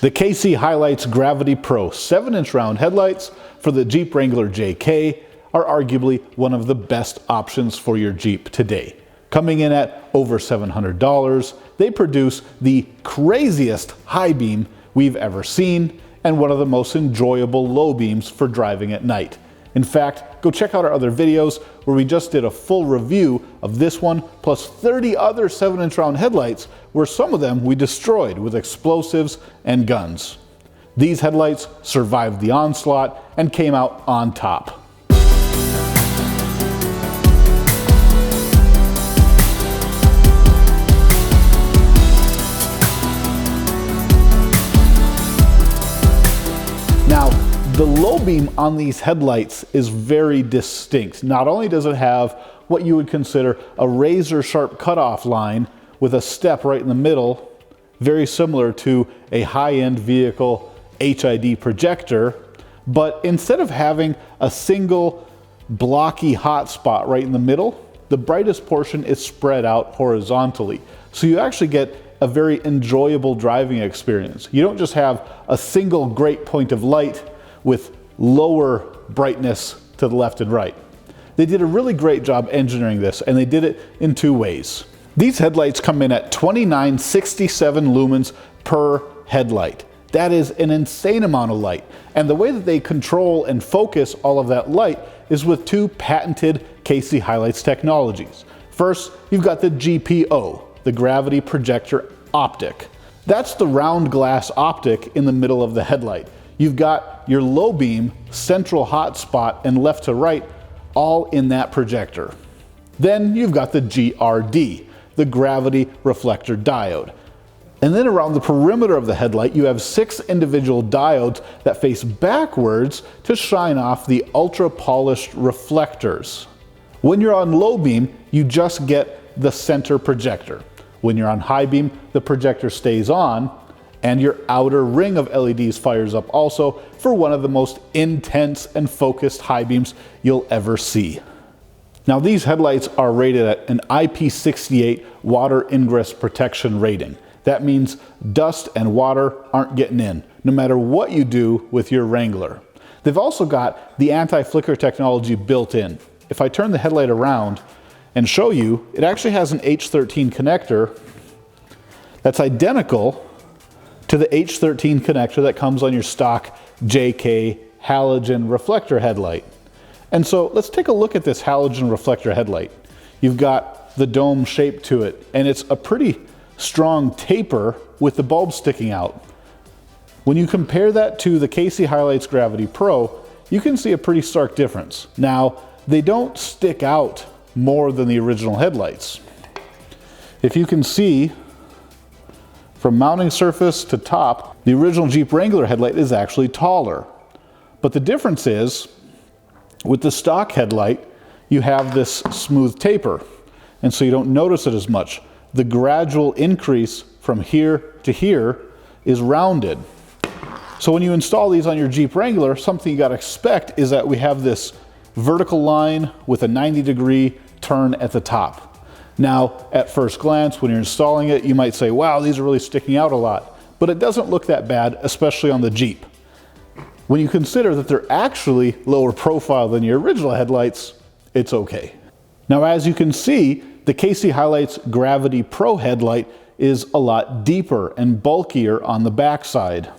The KC HiLiTES Gravity Pro 7-inch round headlights for the Jeep Wrangler JK are arguably one of the best options for your Jeep today. Coming in at over $700, they produce the craziest high beam we've ever seen and one of the most enjoyable low beams for driving at night. In fact, go check out our other videos where we just did a full review of this one plus 30 other 7-inch round headlights where some of them we destroyed with explosives and guns. These headlights survived the onslaught and came out on top. Now, the low beam on these headlights is very distinct. Not only does it have what you would consider a razor sharp cutoff line with a step right in the middle, very similar to a high-end vehicle HID projector, but instead of having a single blocky hot spot right in the middle, the brightest portion is spread out horizontally. So you actually get a very enjoyable driving experience. You don't just have a single great point of light with lower brightness to the left and right. They did a really great job engineering this, and they did it in two ways. These headlights come in at 2967 lumens per headlight. That is an insane amount of light. And the way that they control and focus all of that light is with two patented KC HiLiTES technologies. First, you've got the GPO, the Gravity Projector Optic. That's the round glass optic in the middle of the headlight. You've got your low beam, central hot spot, and left to right, all in that projector. Then you've got the GRD, the Gravity Reflector Diode. And then around the perimeter of the headlight, you have 6 individual diodes that face backwards to shine off the ultra polished reflectors. When you're on low beam, you just get the center projector. When you're on high beam, the projector stays on, and your outer ring of LEDs fires up also for one of the most intense and focused high beams you'll ever see. Now, these headlights are rated at an IP68 water ingress protection rating. That means dust and water aren't getting in, no matter what you do with your Wrangler. They've also got the anti-flicker technology built in. If I turn the headlight around and show you, it actually has an H13 connector that's identical to the H13 connector that comes on your stock JK halogen reflector headlight. And so let's take a look at this halogen reflector headlight. You've got the dome shape to it, and it's a pretty strong taper with the bulb sticking out. When you compare that to the KC HiLiTES Gravity Pro, you can see a pretty stark difference. Now, they don't stick out more than the original headlights. If you can see, from mounting surface to top, the original Jeep Wrangler headlight is actually taller. But the difference is, with the stock headlight, you have this smooth taper, and so you don't notice it as much. The gradual increase from here to here is rounded. So when you install these on your Jeep Wrangler, something you gotta expect is that we have this vertical line with a 90-degree turn at the top. Now, at first glance, when you're installing it, you might say, wow, these are really sticking out a lot. But it doesn't look that bad, especially on the Jeep. When you consider that they're actually lower profile than your original headlights, it's okay. Now, as you can see, the KC HiLiTES Gravity Pro headlight is a lot deeper and bulkier on the backside.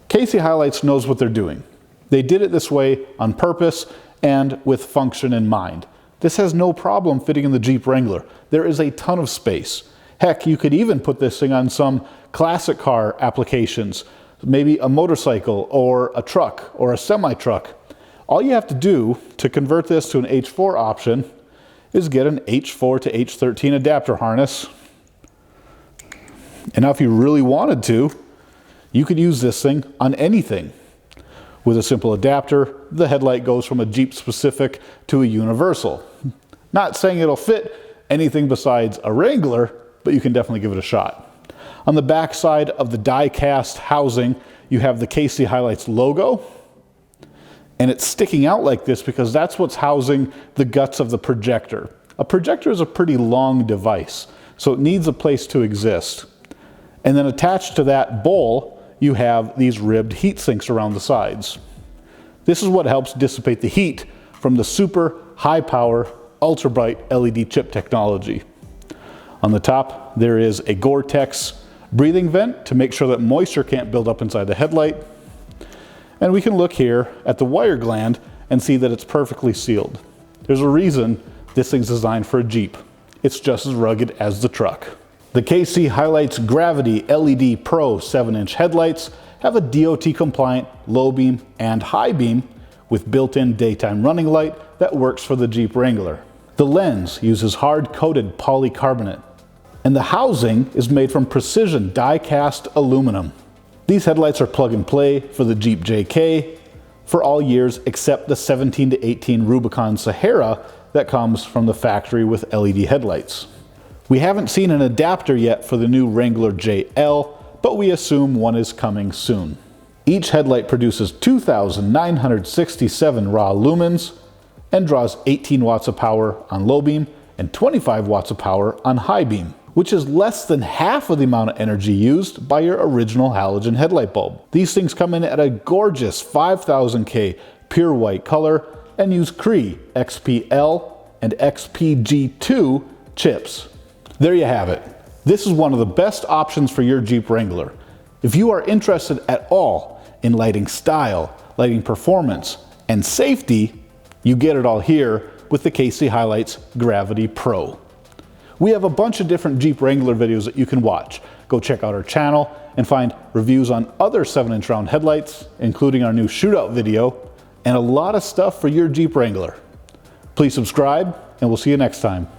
KC HiLiTES knows what they're doing. They did it this way on purpose and with function in mind. This has no problem fitting in the Jeep Wrangler. There is a ton of space. Heck, you could even put this thing on some classic car applications, maybe a motorcycle or a truck or a semi-truck. All you have to do to convert this to an H4 option is get an H4 to H13 adapter harness. And now if you really wanted to, you could use this thing on anything. With a simple adapter, the headlight goes from a Jeep specific to a universal. Not saying it'll fit anything besides a Wrangler, but you can definitely give it a shot. On the back side of the die-cast housing, you have the KC HiLiTES logo, and it's sticking out like this because that's what's housing the guts of the projector. A projector is a pretty long device, so it needs a place to exist. And then attached to that bowl, you have these ribbed heat sinks around the sides. This is what helps dissipate the heat from the super high power, ultra bright LED chip technology. On the top, there is a Gore-Tex breathing vent to make sure that moisture can't build up inside the headlight. And we can look here at the wire gland and see that it's perfectly sealed. There's a reason this thing's designed for a Jeep. It's just as rugged as the truck. The KC HiLiTES Gravity LED Pro 7-inch headlights have a DOT-compliant low beam and high beam with built-in daytime running light that works for the Jeep Wrangler. The lens uses hard-coated polycarbonate, and the housing is made from precision die-cast aluminum. These headlights are plug-and-play for the Jeep JK for all years except the 17 to 18 Rubicon Sahara that comes from the factory with LED headlights. We haven't seen an adapter yet for the new Wrangler JL, but we assume one is coming soon. Each headlight produces 2,967 raw lumens and draws 18 watts of power on low beam and 25 watts of power on high beam, which is less than half of the amount of energy used by your original halogen headlight bulb. These things come in at a gorgeous 5000K pure white color and use Cree XPL and XPG2 chips. There you have it. This is one of the best options for your Jeep Wrangler. If you are interested at all in lighting style, lighting performance, and safety, you get it all here with the KC HiLiTES Gravity Pro. We have a bunch of different Jeep Wrangler videos that you can watch. Go check out our channel and find reviews on other 7-inch round headlights, including our new shootout video, and a lot of stuff for your Jeep Wrangler. Please subscribe, and we'll see you next time.